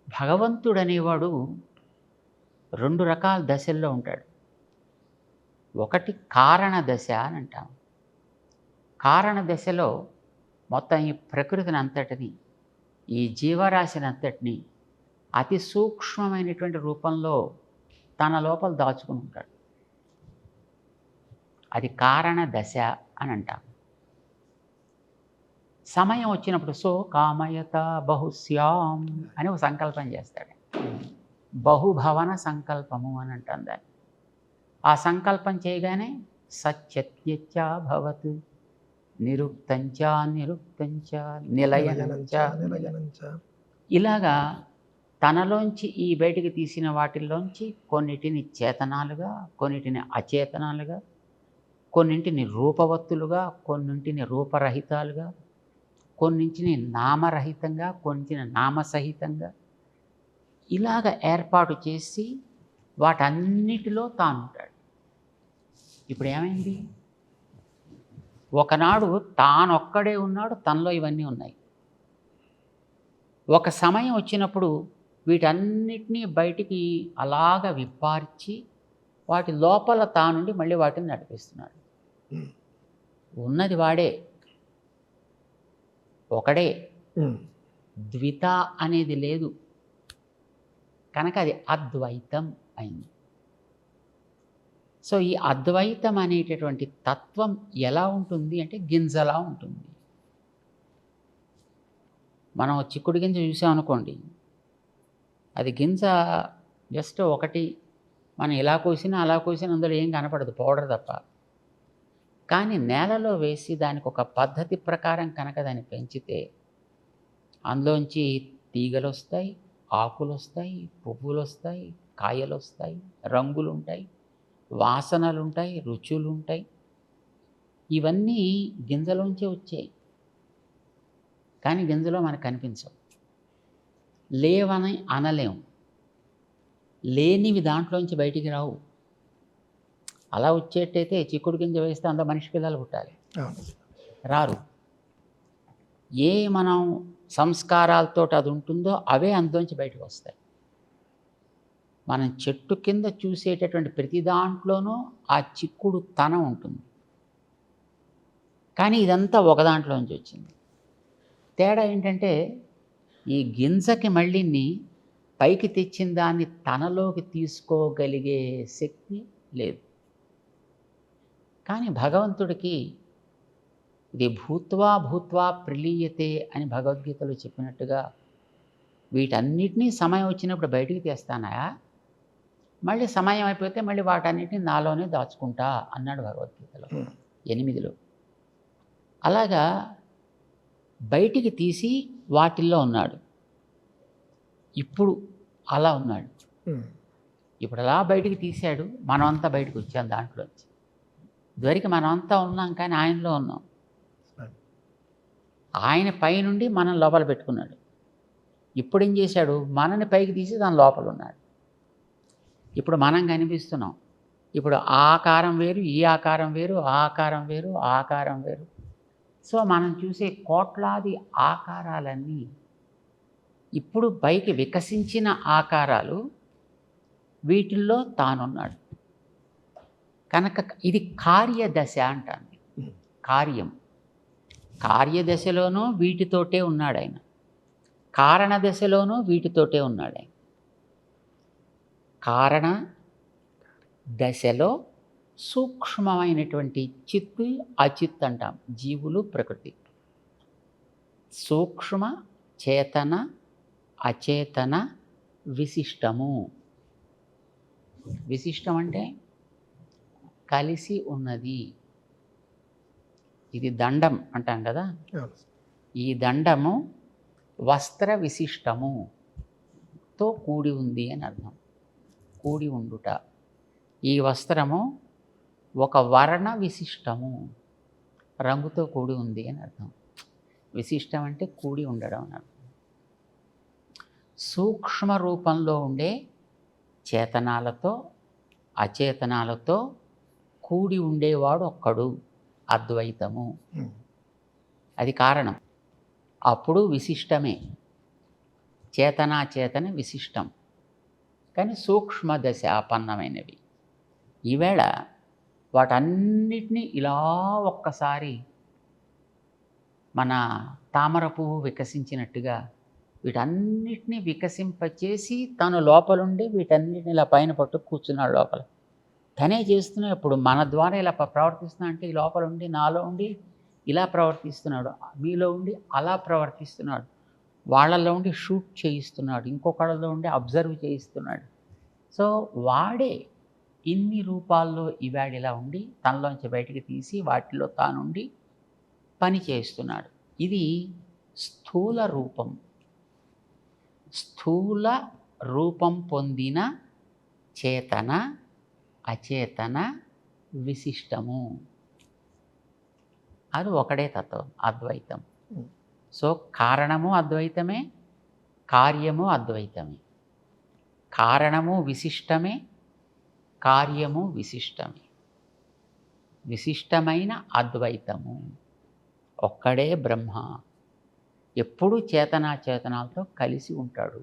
భగవంతుడనేవాడు 2 రకాల దశల్లో ఉంటాడు. ఒకటి కారణ దశ అని అంటాం. కారణ దశలో మొత్తం ఈ ప్రకృతిని అంతటిని, ఈ జీవరాశిని అంతటిని అతి సూక్ష్మమైనటువంటి రూపంలో తన లోపల దాచుకుని ఉంటాడు. అది కారణ దశ అని అంటాం. సమయం వచ్చినప్పుడు సో కామయత బహుశ్యాం అని ఒక సంకల్పం చేస్తాడు. బహుభవన సంకల్పము అని అంటాం దాన్ని. ఆ సంకల్పం చేయగానే సత్యత్యభవత్ నిరుక్తంచ నిరుక్తంచ నిలయనంచ ఇలాగా తనలోంచి ఈ బయటికి తీసిన వాటిల్లోంచి కొన్నిటిని చేతనాలుగా, కొన్నిటిని అచేతనాలుగా, కొన్నింటిని రూపవత్తులుగా, కొన్నింటిని రూపరహితాలుగా, కొన్నింటిని నామరహితంగా, కొన్నింటిని నామసహితంగా ఇలాగ ఏర్పాటు చేసి వాటన్నిటిలో తాను ఉంటాడు. ఇప్పుడు ఏమైంది? ఒకనాడు తానొక్కడే ఉన్నాడు, తనలో ఇవన్నీ ఉన్నాయి. ఒక సమయం వచ్చినప్పుడు వీటన్నిటినీ బయటికి అలాగ విప్పార్చి వాటి లోపల తానుండి మళ్ళీ వాటిని నడిపిస్తున్నాడు. ఉన్నది వాడే, ఒకడే, ద్విత అనేది లేదు కనుక అది అద్వైతం అయింది. సో ఈ అద్వైతం అనేటటువంటి తత్వం ఎలా ఉంటుంది అంటే గింజలా ఉంటుంది. మనం చిక్కుడు గింజ చూసామనుకోండి, అది గింజ జస్ట్ ఒకటి మనం ఇలా కోసినా అలా కోసినా అందులో ఏం కనపడదు, పౌడర్ తప్ప. కానీ నేలలో వేసి దానికి ఒక పద్ధతి ప్రకారం కనుక దాన్ని పెంచితే అందులోంచి తీగలు వస్తాయి, ఆకులు వస్తాయి, పువ్వులు వస్తాయి, కాయలు వస్తాయి, రంగులు ఉంటాయి, వాసనలు ఉంటాయి, రుచులు ఉంటాయి. ఇవన్నీ గింజలోంచే వచ్చాయి, కానీ గింజలో మనకు కనిపించవు. లేవని అనలేము, లేనివి దాంట్లోంచి బయటికి రావు. అలా వచ్చేటైతే చిక్కుడు గింజ వేస్తే అందులో మనిషి పిల్లలు పుట్టాలి, రారు. ఏ మనం సంస్కారాలతో అది ఉంటుందో అవే అందులోంచి బయటకు వస్తాయి. మనం చెట్టు కింద చూసేటటువంటి ప్రతి దాంట్లోనూ ఆ చిక్కుడు తనం ఉంటుంది, కానీ ఇదంతా ఒక దాంట్లోంచి వచ్చింది. తేడా ఏంటంటే ఈ గింజకి మళ్ళీని పైకి తెచ్చిన దాన్ని తనలోకి తీసుకోగలిగే శక్తి లేదు. కానీ భగవంతుడికి ఇది భూత్వా భూత్వా ప్రలీయతే అని భగవద్గీతలో చెప్పినట్టుగా వీటన్నిటినీ సమయం వచ్చినప్పుడు బయటికి తీస్తానాయా, మళ్ళీ సమయం అయిపోతే మళ్ళీ వాటన్నిటిని నాలోనే దాచుకుంటా అన్నాడు భగవద్గీతలో 8లో. అలాగా బయటికి తీసి వాటిల్లో ఉన్నాడు. ఇప్పుడు అలా ఉన్నాడు. ఇప్పుడు అలా బయటికి తీశాడు, మనమంతా బయటకు వచ్చాం దాంట్లోంచి. ఇదివరకు మనమంతా ఉన్నాం, కానీ ఆయనలో ఉన్నాం. ఆయన పైనుండి మనం లోపల పెట్టుకున్నాడు. ఇప్పుడు ఏం చేశాడు? మనని పైకి తీసి దాని లోపల ఉన్నాడు. ఇప్పుడు మనం కనిపిస్తున్నాం. ఇప్పుడు ఆ ఆకారం వేరు, ఈ ఆకారం వేరు, ఆ ఆకారం వేరు, ఆ ఆకారం వేరు. సో మనం చూసే కోట్లాది ఆకారాలన్నీ ఇప్పుడు పైకి వికసించిన ఆకారాలు, వీటిల్లో తానున్నాడు. కనుక ఇది కార్యదశ అంటాను. కార్యం కార్యదశలోనూ వీటితోటే ఉన్నాడు ఆయన, కారణ దశలోనూ వీటితోటే ఉన్నాడు ఆయన. కారణ దశలో సూక్ష్మమైనటువంటి చిత్తు అచిత్ అంటాం, జీవులు ప్రకృతి. సూక్ష్మ చేతన అచేతన విశిష్టము. విశిష్టం అంటే కలిసి ఉన్నది. ఇది దండం అంటాం కదా, ఈ దండము వస్త్ర విశిష్టముతో కూడి ఉంది అని అర్థం. కూడి ఉండుట. ఈ వస్త్రము ఒక వర్ణ విశిష్టము, రంగుతో కూడి ఉంది అని అర్థం. విశిష్టం అంటే కూడి ఉండడం అని అర్థం. సూక్ష్మ రూపంలో ఉండే చేతనాలతో అచేతనాలతో కూడి ఉండేవాడు ఒక్కడు, అద్వైతము. అది కారణం. అప్పుడు విశిష్టమే. చేతన విశిష్టం, కానీ సూక్ష్మ దశ ఆపన్నమైనవి. ఈవేళ వాటన్నిటినీ ఇలా ఒక్కసారి మన తామర పువ్వు వికసించినట్టుగా వీటన్నిటినీ వికసింపచేసి తను లోపలుండి వీటన్నిటిని ఇలా పైన పట్టు కూర్చున్నాడు లోపల. తనే చేస్తున్నా. ఇప్పుడు మన ద్వారా ఇలా ప్రవర్తిస్తున్నా అంటే ఈ లోపల ఉండి నాలో ఉండి ఇలా ప్రవర్తిస్తున్నాడు, మీలో ఉండి అలా ప్రవర్తిస్తున్నాడు, వాళ్ళలో ఉండి షూట్ చేయిస్తున్నాడు, ఇంకొకళ్ళలో ఉండి అబ్జర్వ్ చేయిస్తున్నాడు. సో వాడే ఇన్ని రూపాల్లో ఇవాడిలా ఉండి తనలోంచి బయటికి తీసి వాటిలో తానుండి పని చేస్తున్నాడు. ఇది స్థూల రూపం. స్థూల రూపం పొందిన చేతన అచేతన విశిష్టము. అది ఒకడే తత్వం, అద్వైతం. సో కారణము అద్వైతమే, కార్యము అద్వైతమే. కారణము విశిష్టమే, కార్యము విశిష్టమే. విశిష్టమైన అద్వైతము ఒక్కడే బ్రహ్మ. ఎప్పుడూ చేతనాచేతనాలతో కలిసి ఉంటాడు.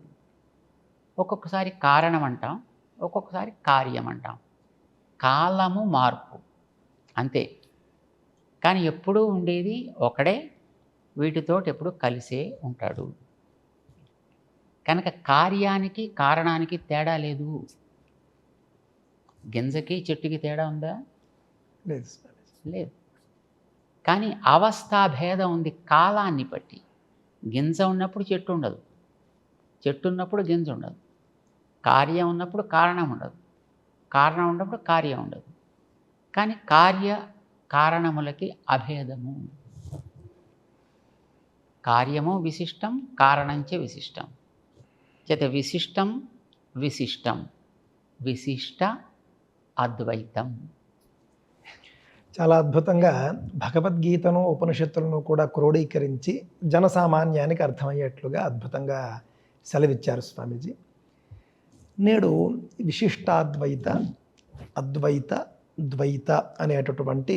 ఒక్కొక్కసారి కారణం అంటాం, ఒక్కొక్కసారి కార్యం అంటాం. కాలము మార్పు అంతే, కానీ ఎప్పుడూ ఉండేది ఒకడే. వీటితోటి ఎప్పుడు కలిసే ఉంటాడు. కనుక కార్యానికి కారణానికి తేడా లేదు. గింజకి చెట్టుకి తేడా ఉందా? లేదు. కానీ అవస్థాభేదం ఉంది కాలాన్ని బట్టి. గింజ ఉన్నప్పుడు చెట్టు ఉండదు, చెట్టు ఉన్నప్పుడు గింజ ఉండదు. కార్యం ఉన్నప్పుడు కారణం ఉండదు, కారణం ఉన్నప్పుడు కార్యం ఉండదు. కానీ కార్య కారణములకి అభేదము. కార్యము విశిష్టం, కారణంచే విశిష్టం. చేత విశిష్టం విశిష్టం, విశిష్ట అద్వైతం. చాలా అద్భుతంగా భగవద్గీతను ఉపనిషత్తులను కూడా క్రోడీకరించి జనసామాన్యానికి అర్థమయ్యేట్లుగా అద్భుతంగా సెలవిచ్చారు స్వామీజీ. నేడు విశిష్టాద్వైత, అద్వైత, ద్వైత అనేటటువంటి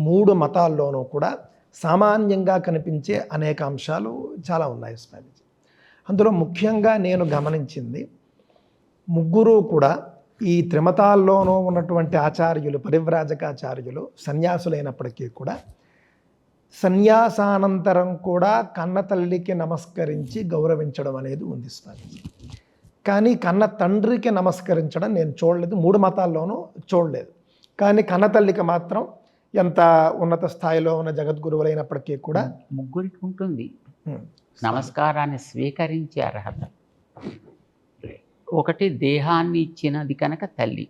3 మతాల్లోనూ కూడా సామాన్యంగా కనిపించే అనేక అంశాలు చాలా ఉన్నాయి స్వామీజీ. అందులో ముఖ్యంగా నేను గమనించింది, ముగ్గురు కూడా ఈ త్రిమతాల్లోనూ ఉన్నటువంటి ఆచార్యులు, పరివ్రాజకాచార్యులు సన్యాసులైనప్పటికీ కూడా సన్యాసానంతరం కూడా కన్న తల్లికి నమస్కరించి గౌరవించడం అనేది ఉంది స్వామీజీ. కానీ కన్న తండ్రికి నమస్కరించడం నేను చూడలేదు, 3 మతాల్లోనూ చూడలేదు. కానీ కన్న తల్లికి మాత్రం ఎంత ఉన్నత స్థాయిలో ఉన్న జగద్గురువులైనప్పటికీ కూడా ముగ్గురికి ఉంటుంది నమస్కారాన్ని స్వీకరించే అర్హత. ఒకటి దేహాన్ని ఇచ్చినది కనుక తల్లి,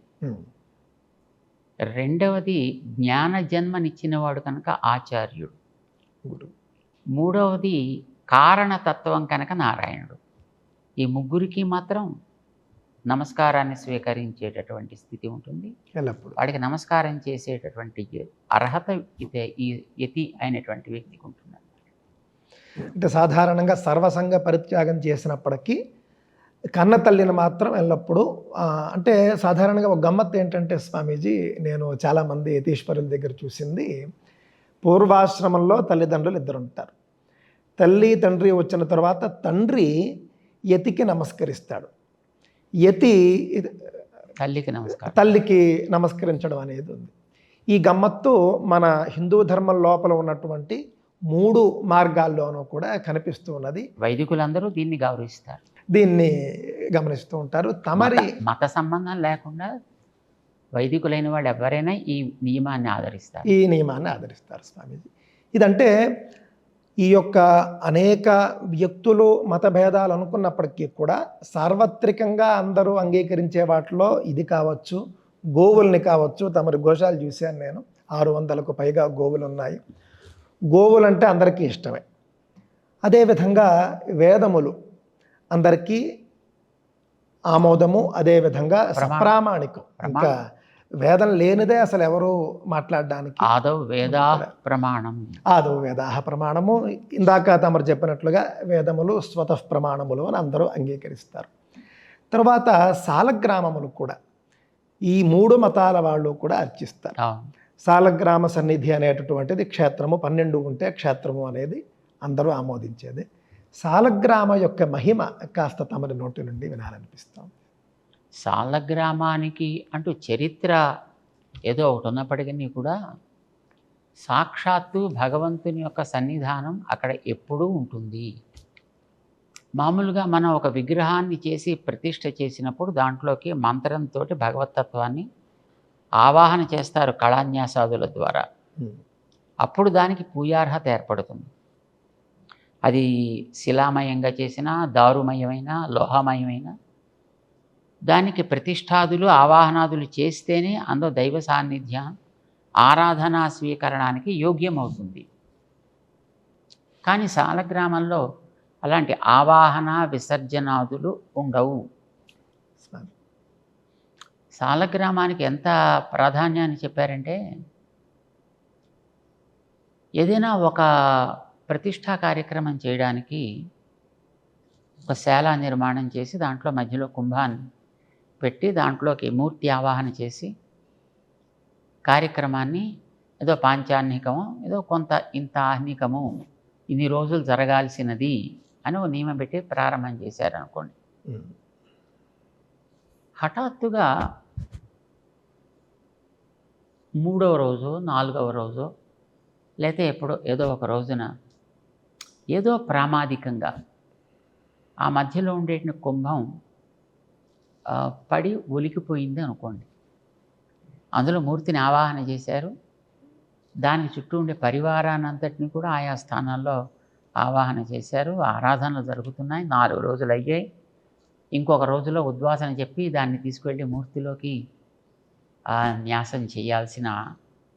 రెండవది జ్ఞాన జన్మనిచ్చినవాడు కనుక ఆచార్యుడు, మూడవది కారణతత్వం కనుక నారాయణుడు. ఈ ముగ్గురికి మాత్రం నమస్కారాన్ని స్వీకరించేటటువంటి స్థితి ఉంటుంది. వాడికి నమస్కారం చేసేటటువంటి అర్హత ఈ యతి అయినటువంటి వ్యక్తికి ఉంటుంది. అంటే సాధారణంగా సర్వసంగ పరిత్యాగం చేసినప్పటికీ కన్న తల్లిని మాత్రం ఎల్లప్పుడూ అంటే సాధారణంగా ఒక గమ్మత్తు ఏంటంటే స్వామీజీ, నేను చాలామంది యతీశ్వరుల దగ్గర చూసింది, పూర్వాశ్రమంలో తల్లిదండ్రులు 2 ఉంటారు. తల్లి తండ్రి వచ్చిన తర్వాత తండ్రి యతికి నమస్కరిస్తాడు, యతి తల్లికి నమస్కరించడం అనేది ఉంది. ఈ గమ్మత్తు మన హిందూ ధర్మం లోపల ఉన్నటువంటి 3 మార్గాల్లోనూ కూడా కనిపిస్తూ ఉన్నది. వైదికులందరూ దీన్ని గౌరవిస్తారు, దీన్ని గమనిస్తూ ఉంటారు. తమరి మత సంబంధం లేకుండా వైదికులైన వాళ్ళు ఎవరైనా ఈ నియమాన్ని ఆదరిస్తారు స్వామీజీ. ఇదంటే ఈ యొక్క అనేక వ్యక్తులు మతభేదాలు అనుకున్నప్పటికీ కూడా సార్వత్రికంగా అందరూ అంగీకరించే వాటిలో ఇది కావచ్చు, గోవుల్ని కావచ్చు. తమరి గోశాలు చూశాను నేను, 600కు పైగా గోవులు ఉన్నాయి. గోవులు అంటే అందరికీ ఇష్టమే. అదేవిధంగా వేదములు అందరికీ ఆమోదము, అదేవిధంగా సప్రామాణికం. ఇంకా వేదం లేనిదే అసలు ఎవరు మాట్లాడడానికి. ఆదౌ వేదాః ప్రమాణము. ఇందాక తమరు చెప్పినట్లుగా వేదములు స్వతః ప్రమాణములు అని అందరూ అంగీకరిస్తారు. తర్వాత సాలగ్రామములు కూడా ఈ 3 మతాల వాళ్ళు కూడా అర్చిస్తారు. సాలగ్రామ సన్నిధి అనేటటువంటిది క్షేత్రము, 12 ఉంటే క్షేత్రము అనేది అందరూ ఆమోదించేది. సాలగ్రామ యొక్క మహిమ కాస్త తమరి నోటి నుండి వినాలనిపిస్తాం. సాలగ్రామానికి అంటూ చరిత్ర ఏదో ఒకటి ఉన్నప్పటికీ కూడా సాక్షాత్తు భగవంతుని యొక్క సన్నిధానం అక్కడ ఎప్పుడూ ఉంటుంది. మామూలుగా మనం ఒక విగ్రహాన్ని చేసి ప్రతిష్ఠ చేసినప్పుడు దాంట్లోకి మంత్రంతో భగవతత్వాన్ని ఆవాహన చేస్తారు కళాన్యాసాదుల ద్వారా. అప్పుడు దానికి పూజార్హత ఏర్పడుతుంది. అది శిలామయంగా చేసినా, దారుమయమైన, లోహమయమైన దానికి ప్రతిష్ఠాదులు ఆవాహనాదులు చేస్తేనే అందులో దైవ సాన్నిధ్యం ఆరాధనా స్వీకరణానికి యోగ్యమవుతుంది. కానీ సాలగ్రామంలో అలాంటి ఆవాహన విసర్జనాదులు ఉండవు. సాలగ్రామానికి ఎంత ప్రాధాన్యాన్ని చెప్పారంటే, ఏదైనా ఒక ప్రతిష్టా కార్యక్రమం చేయడానికి ఒక శాల నిర్మాణం చేసి దాంట్లో మధ్యలో కుంభాన్ని పెట్టి దాంట్లోకి మూర్తి ఆవాహన చేసి కార్యక్రమాన్ని ఏదో పాంచాహ్నికము ఏదో కొంత ఇంత ఆహ్నికము ఇన్ని రోజులు జరగాల్సినది అని ఒక నియమం పెట్టి ప్రారంభం చేశారనుకోండి. హఠాత్తుగా 3వ రోజు 4వ రోజు లేకపోతే ఎప్పుడో ఏదో ఒక రోజున ఏదో ప్రామాదికంగా ఆ మధ్యలో ఉండేటి కుంభం పడి ఒలికిపోయింది అనుకోండి. అందులో మూర్తిని ఆవాహన చేశారు. దానికి చుట్టూ ఉండే పరివారాన్ని అంతటిని కూడా ఆయా స్థానాల్లో ఆవాహన చేశారు. ఆరాధనలు జరుగుతున్నాయి. 4 రోజులు అయ్యాయి. ఇంకొక రోజులో ఉద్వాసన చెప్పి దాన్ని తీసుకువెళ్ళి మూర్తిలోకి న్యాసం చేయాల్సిన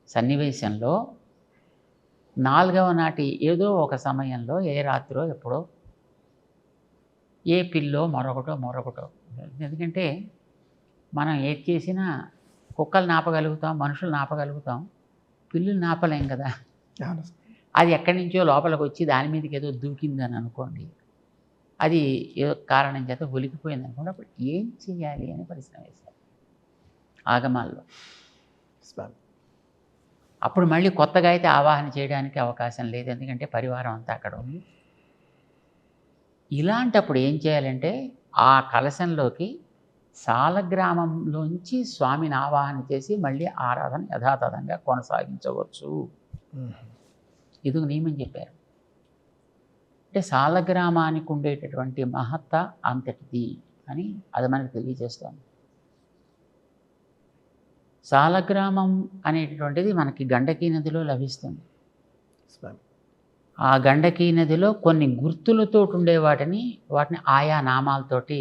సన్నివేశంలో 4వ నాటి ఏదో ఒక సమయంలో ఏ రాత్రో ఎప్పుడో ఏ పిల్లో మరొకటో ఎందుకంటే మనం ఏది చేసినా కుక్కలు నాపగలుగుతాం, మనుషులు నాపగలుగుతాం, పిల్లులు నాపలేం కదా. అది ఎక్కడి నుంచో లోపలికి వచ్చి దాని మీదకి ఏదో దూకిందని అనుకోండి, అది ఏదో కారణం చేత ఒలికిపోయింది అనుకోండి, అప్పుడు ఏం చేయాలి అని ప్రశ్న వేశారు ఆగమాల్లో. అప్పుడు మళ్ళీ కొత్తగా అయితే ఆవాహన చేయడానికి అవకాశం లేదు, ఎందుకంటే పరివారం అంతా అక్కడ ఉంది. ఇలాంటప్పుడు ఏం చేయాలంటే ఆ కలశంలోకి సాలగ్రామంలోంచి స్వామిని ఆవాహన చేసి మళ్ళీ ఆరాధన యథాతథంగా కొనసాగించవచ్చు. ఇది నియమం చెప్పారు. అంటే సాలగ్రామానికి ఉండేటటువంటి మహత్త అంతటిది అని అది మనకు తెలియజేస్తోంది. సాలగ్రామం అనేటటువంటిది మనకి గండకీ నదిలో లభిస్తుంది. ఆ గండకీ నదిలో కొన్ని గుర్తులతో ఉండే వాటిని ఆయా నామాలతోటి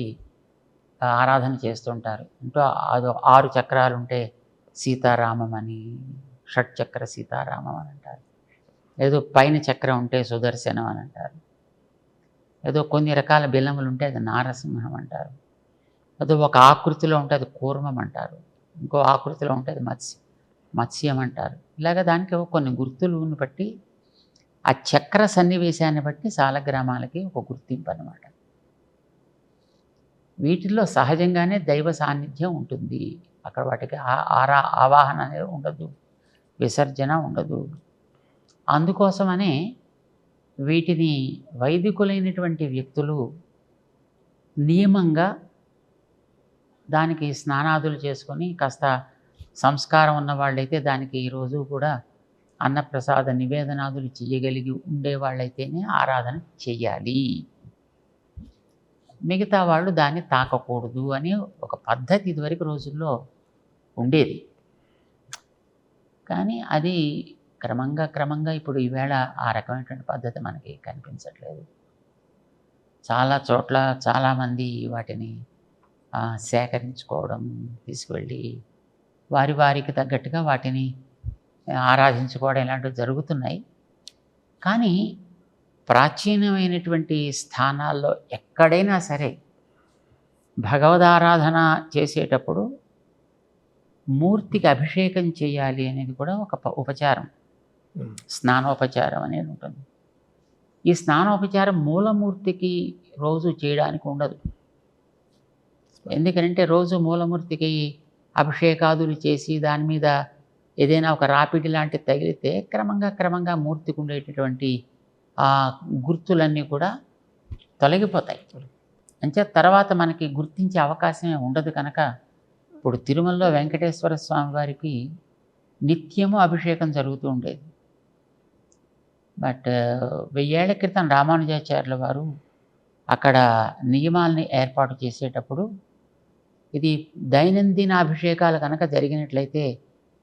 ఆరాధన చేస్తుంటారు. అంటే అది 6 చక్రాలు ఉంటే సీతారామం అని, షట్చక్ర సీతారామం అని అంటారు. ఏదో పైన చక్రం ఉంటే సుదర్శనం అని అంటారు. ఏదో కొన్ని రకాల బిల్లములు ఉంటే అది నారసింహం అంటారు. ఏదో ఒక ఆకృతిలో ఉంటే అది కూర్మం అంటారు. ఇంకో ఆకృతిలో ఉంటే అది మత్స్యం అంటారు. ఇలాగ దానికి కొన్ని గుర్తులను బట్టి ఆ చక్ర సన్నివేశాన్ని బట్టి సాలగ్రామాలకి ఒక గుర్తింపు అన్నమాట. వీటిల్లో సహజంగానే దైవ సాన్నిధ్యం ఉంటుంది. అక్కడ వాటికి ఆవాహన అనేది ఉండదు, విసర్జన ఉండదు. అందుకోసమనే వీటిని వైదికులైనటువంటి వ్యక్తులు నియమంగా దానికి స్నానాదులు చేసుకొని కాస్త సంస్కారం ఉన్న వాళ్ళైతే దానికి ఈరోజు కూడా అన్నప్రసాద నివేదనాదులు చేయగలిగి ఉండేవాళ్ళైతేనే ఆరాధన చెయ్యాలి, మిగతా వాళ్ళు దాన్ని తాకకూడదు అని ఒక పద్ధతి ఇదివరకు రోజుల్లో ఉండేది. కానీ అది క్రమంగా ఇప్పుడు ఈవేళ ఆ రకమైనటువంటి పద్ధతి మనకి కనిపించట్లేదు. చాలా చోట్ల చాలామంది వాటిని సేకరించుకోవడం, తీసుకువెళ్ళి వారికి తగ్గట్టుగా వాటిని ఆరాధించుకోవడం ఇలాంటివి జరుగుతున్నాయి. కానీ ప్రాచీనమైనటువంటి స్థానాల్లో ఎక్కడైనా సరే భగవదారాధన చేసేటప్పుడు మూర్తికి అభిషేకం చేయాలి అనేది కూడా ఒక ఉపచారం, స్నానోపచారం అనేది ఉంటుంది. ఈ స్నానోపచారం మూలమూర్తికి రోజు చేయడానికి ఉండదు. ఎందుకంటే రోజు మూలమూర్తికి అభిషేకాదులు చేసి దాని మీద ఏదైనా ఒక రాపిడి లాంటిది తగిలితే క్రమంగా మూర్తికి ఉండేటటువంటి ఆ గుర్తులన్నీ కూడా తొలగిపోతాయి. అంచేత తర్వాత మనకి గుర్తించే అవకాశమే ఉండదు కనుక ఇప్పుడు తిరుమలలో వెంకటేశ్వర స్వామి వారికి నిత్యము అభిషేకం జరుగుతూ ఉండేది. బట్ 1000 ఏళ్ల క్రితం రామానుజాచార్యుల వారు అక్కడ నియమాల్ని ఏర్పాటు చేసేటప్పుడు ఇది దైనందిన అభిషేకాలు కనుక జరిగినట్లయితే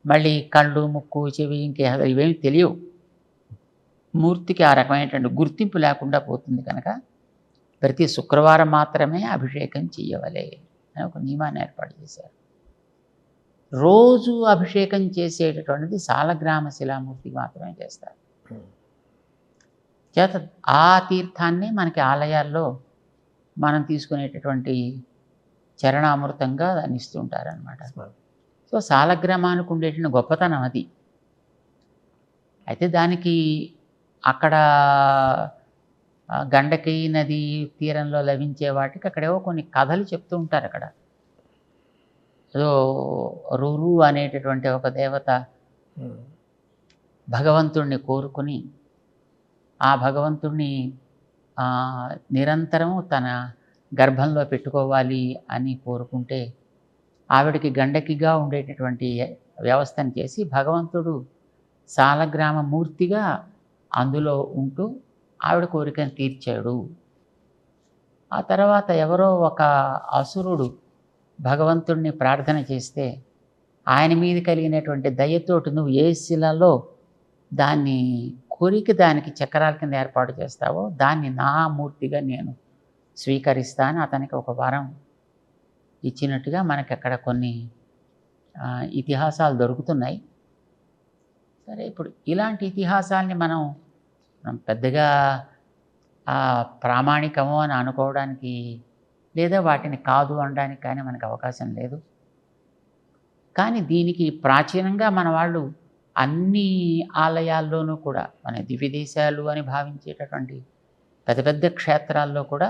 మళ్ళీ కళ్ళు, ముక్కు, చెవి ఇవేమి తెలియవు. మూర్తికి ఆ రకమైనటువంటి గుర్తింపు లేకుండా పోతుంది కనుక ప్రతి శుక్రవారం మాత్రమే అభిషేకం చేయవలే అని ఒక నియమాన్ని ఏర్పాటు చేశారు. రోజు అభిషేకం చేసేటటువంటిది సాలగ్రామ శిలామూర్తికి మాత్రమే చేస్తారు. చేత ఆ తీర్థాన్ని మనకి ఆలయాల్లో మనం తీసుకునేటటువంటి చరణామృతంగా దాన్ని ఇస్తుంటారనమాట. సో సాలగ్రామానికి ఉండేటువంటి గొప్పతనం అది. అయితే దానికి అక్కడ గండకి నది తీరంలో లభించే వాటికి అక్కడేవో కొన్ని కథలు చెప్తూ ఉంటారు. అక్కడ ఏదో రురు అనేటటువంటి ఒక దేవత భగవంతుణ్ణి కోరుకుని ఆ భగవంతుణ్ణి నిరంతరం తన గర్భంలో పెట్టుకోవాలి అని కోరుకుంటే ఆవిడికి గండకిగా ఉండేటటువంటి వ్యవస్థను చేసి భగవంతుడు సాలగ్రామ మూర్తిగా అందులో ఉంటూ ఆవిడ కోరికను తీర్చాడు. ఆ తర్వాత ఎవరో ఒక అసురుడు భగవంతుడిని ప్రార్థన చేస్తే ఆయన మీద కలిగినటువంటి దయతోటి నువ్వు ఏ శిలలో దాన్ని కోరిక దానికి చక్రాల కింద ఏర్పాటు చేస్తావో దాన్ని నా మూర్తిగా నేను స్వీకరిస్తాను అతనికి ఒక వరం ఇచ్చినట్టుగా మనకి అక్కడ కొన్ని ఇతిహాసాలు దొరుకుతున్నాయి. సరే, ఇప్పుడు ఇలాంటి ఇతిహాసాలని మనం పెద్దగా ప్రామాణికము అని అనుకోవడానికి లేదా వాటిని కాదు అనడానికి కానీ మనకు అవకాశం లేదు. కానీ దీనికి ప్రాచీనంగా మన వాళ్ళు అన్ని ఆలయాల్లోనూ కూడా మన దివ్యదేశాలు అని భావించేటటువంటి పెద్ద పెద్ద క్షేత్రాల్లో కూడా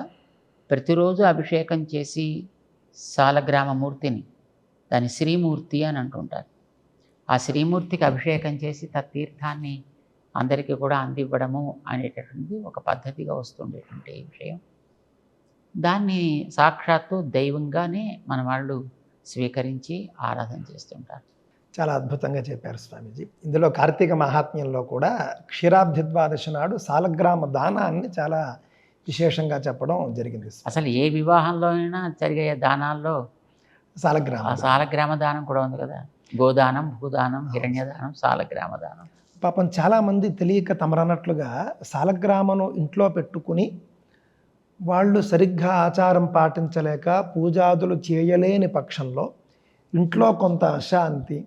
ప్రతిరోజు అభిషేకం చేసి సాలగ్రామ మూర్తిని దాని శ్రీమూర్తి అని అంటుంటారు. ఆ శ్రీమూర్తికి అభిషేకం చేసి తత్తీర్థాన్ని అందరికీ కూడా అందివ్వడము అనేటటువంటిది ఒక పద్ధతిగా వస్తుండేటువంటి విషయం. దాన్ని సాక్షాత్తు దైవంగానే మన వాళ్ళు స్వీకరించి ఆరాధన చేస్తుంటారు. చాలా అద్భుతంగా చెప్పారు స్వామీజీ. ఇందులో కార్తీక మహాత్మ్యంలో కూడా క్షీరాబ్ది ద్వాదశి నాడు సాలగ్రామ దానాన్ని చాలా విశేషంగా చెప్పడం జరిగింది. అసలు ఏ వివాహంలో అయినా జరిగే దానాల్లో సాలగ్రామ దానం కూడా ఉంది కదా. గోదానం, భూదానం, హిరణ్యదానం, సాలగ్రామ దానం. పాపం చాలామంది తెలియక తమరన్నట్లుగా సాలగ్రామను ఇంట్లో పెట్టుకుని వాళ్ళు సరిగ్గా ఆచారం పాటించలేక పూజాదులు చేయలేని పక్షంలో ఇంట్లో కొంత అశాంతి,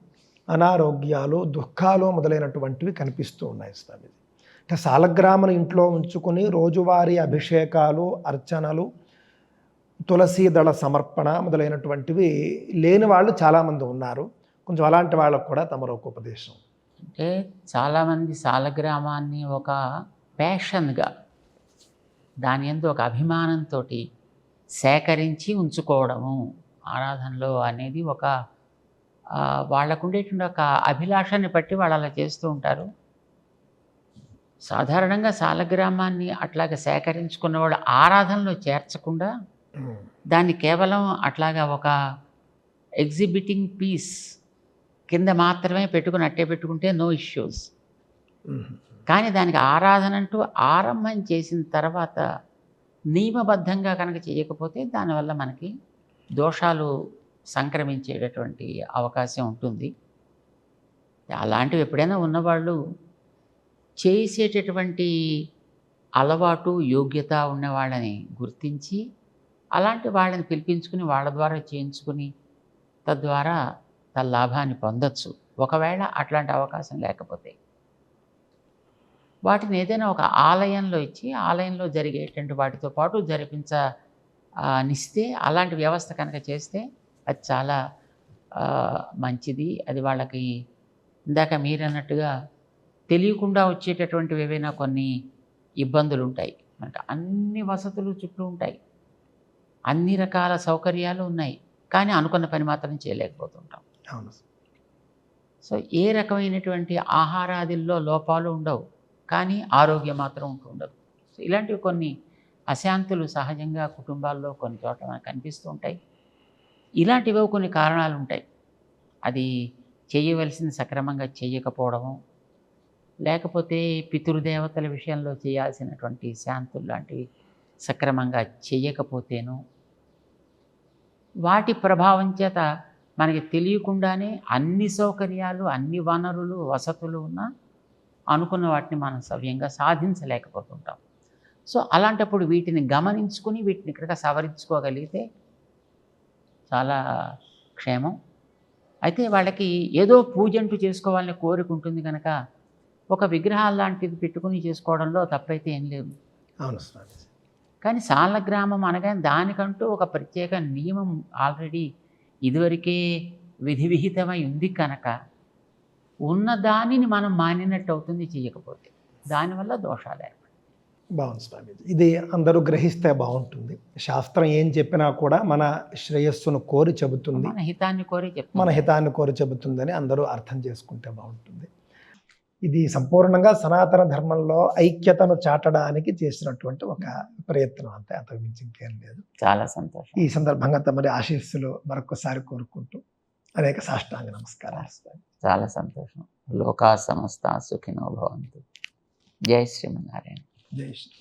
అనారోగ్యాలు, దుఃఖాలు మొదలైనటువంటివి కనిపిస్తూ ఉన్నాయి స్వామి. అంటే సాలగ్రామను ఇంట్లో ఉంచుకొని రోజువారీ అభిషేకాలు, అర్చనలు, తులసీ దళ సమర్పణ మొదలైనటువంటివి లేని వాళ్ళు చాలామంది ఉన్నారు. కొంచెం అలాంటి వాళ్ళకు కూడా తమరు ఒక ఉపదేశం. అంటే చాలామంది సాలగ్రామాన్ని ఒక ప్యాషన్గా దాని యందు ఒక అభిమానంతో సేకరించి ఉంచుకోవడము ఆరాధనలో అనేది ఒక వాళ్ళకు ఉండేటువంటి ఒక అభిలాషాన్ని బట్టి వాళ్ళు అలా చేస్తూ ఉంటారు. సాధారణంగా సాలగ్రామాన్ని అట్లాగా సేకరించుకున్న వాళ్ళు ఆరాధనలో చేర్చకుండా దాన్ని కేవలం అట్లాగా ఒక ఎగ్జిబిటింగ్ పీస్ కింద మాత్రమే పెట్టుకుని అట్టే పెట్టుకుంటే నో ఇష్యూస్. కానీ దానికి ఆరాధన అంటూ ఆరంభం చేసిన తర్వాత నియమబద్ధంగా కనుక చేయకపోతే దానివల్ల మనకి దోషాలు సంక్రమించేటటువంటి అవకాశం ఉంటుంది. అలాంటివి ఎప్పుడైనా ఉన్నవాళ్ళు చేసేటటువంటి అలవాటు, యోగ్యత ఉన్న వాళ్ళని గుర్తించి అలాంటి వాళ్ళని పిలిపించుకుని వాళ్ళ ద్వారా చేయించుకుని తద్వారా తన లాభాన్ని పొందొచ్చు. ఒకవేళ అట్లాంటి అవకాశం లేకపోతే వాటిని ఏదైనా ఒక ఆలయంలో ఇచ్చి ఆలయంలో జరిగేటువంటి వాటితో పాటు నిస్తే అలాంటి వ్యవస్థ కనుక చేస్తే అది చాలా మంచిది. అది వాళ్ళకి ఇందాక మీరన్నట్టుగా తెలియకుండా వచ్చేటటువంటివి ఏవైనా కొన్ని ఇబ్బందులు ఉంటాయి. మనకి అన్ని వసతులు చుట్టూ ఉంటాయి, అన్ని రకాల సౌకర్యాలు ఉన్నాయి, కానీ అనుకున్న పని మాత్రం చేయలేకపోతుంటాం. అవును. సో ఏ రకమైనటువంటి ఆహారాదిల్లో లోపాలు ఉండవు, కానీ ఆరోగ్యం మాత్రం ఉండదు. సో ఇలాంటివి కొన్ని అశాంతులు సహజంగా కుటుంబాల్లో కొన్ని చోట్ల మనకు కనిపిస్తూ ఉంటాయి. ఇలాంటివో కొన్ని కారణాలు ఉంటాయి. అది చేయవలసింది సక్రమంగా చేయకపోవడము, లేకపోతే పితృదేవతల విషయంలో చేయాల్సినటువంటి శాంతులు లాంటివి సక్రమంగా చేయకపోతేను, వాటి ప్రభావం చేత మనకి తెలియకుండానే అన్ని సౌకర్యాలు, అన్ని వనరులు, వసతులు ఉన్నా అనుకున్న వాటిని మనం సవ్యంగా సాధించలేకపోతుంటాం. సో అలాంటప్పుడు వీటిని గమనించుకుని వీటిని ఇక్కడ సవరించుకోగలిగితే చాలా క్షేమం. అయితే వాళ్ళకి ఏదో పూజ అంటూ చేసుకోవాలని కోరిక ఉంటుంది కనుక ఒక విగ్రహాలు లాంటిది పెట్టుకుని చేసుకోవడంలో తప్పైతే ఏం లేదు. అవును స్వామి. కానీ సాలగ్రామం అనగానే దానికంటూ ఒక ప్రత్యేక నియమం ఆల్రెడీ ఇదివరకే విధివిహితమై ఉంది కనుక ఉన్న దానిని మనం మానినట్టు అవుతుంది చేయకపోతే. దానివల్ల దోషాలు ఏర్పడతాయి. బాగుంది స్వామీజీ. ఇది అందరూ గ్రహిస్తే బాగుంటుంది. శాస్త్రం ఏం చెప్పినా కూడా మన శ్రేయస్సును కోరి చెబుతుంది, మన హితాన్ని కోరి మన చెప్తాం. హితాన్ని కోరి చెబుతుందని అందరూ అర్థం చేసుకుంటే బాగుంటుంది. ఇది సంపూర్ణంగా సనాతన ధర్మంలో ఐక్యతను చాటడానికి చేసినటువంటి ఒక ప్రయత్నం అంతే, అంతకు మించి ఇంకేం లేదు. చాలా సంతోషం. ఈ సందర్భంగా తమరి ఆశీస్సులు మరొకసారి కోరుకుంటూ అనేక సాష్టాంగ నమస్కారాలు. చాలా సంతోషం. లోకా సమస్త సుఖినో భవంతు. జై శ్రీమన్నారాయణ. జై శ్రీ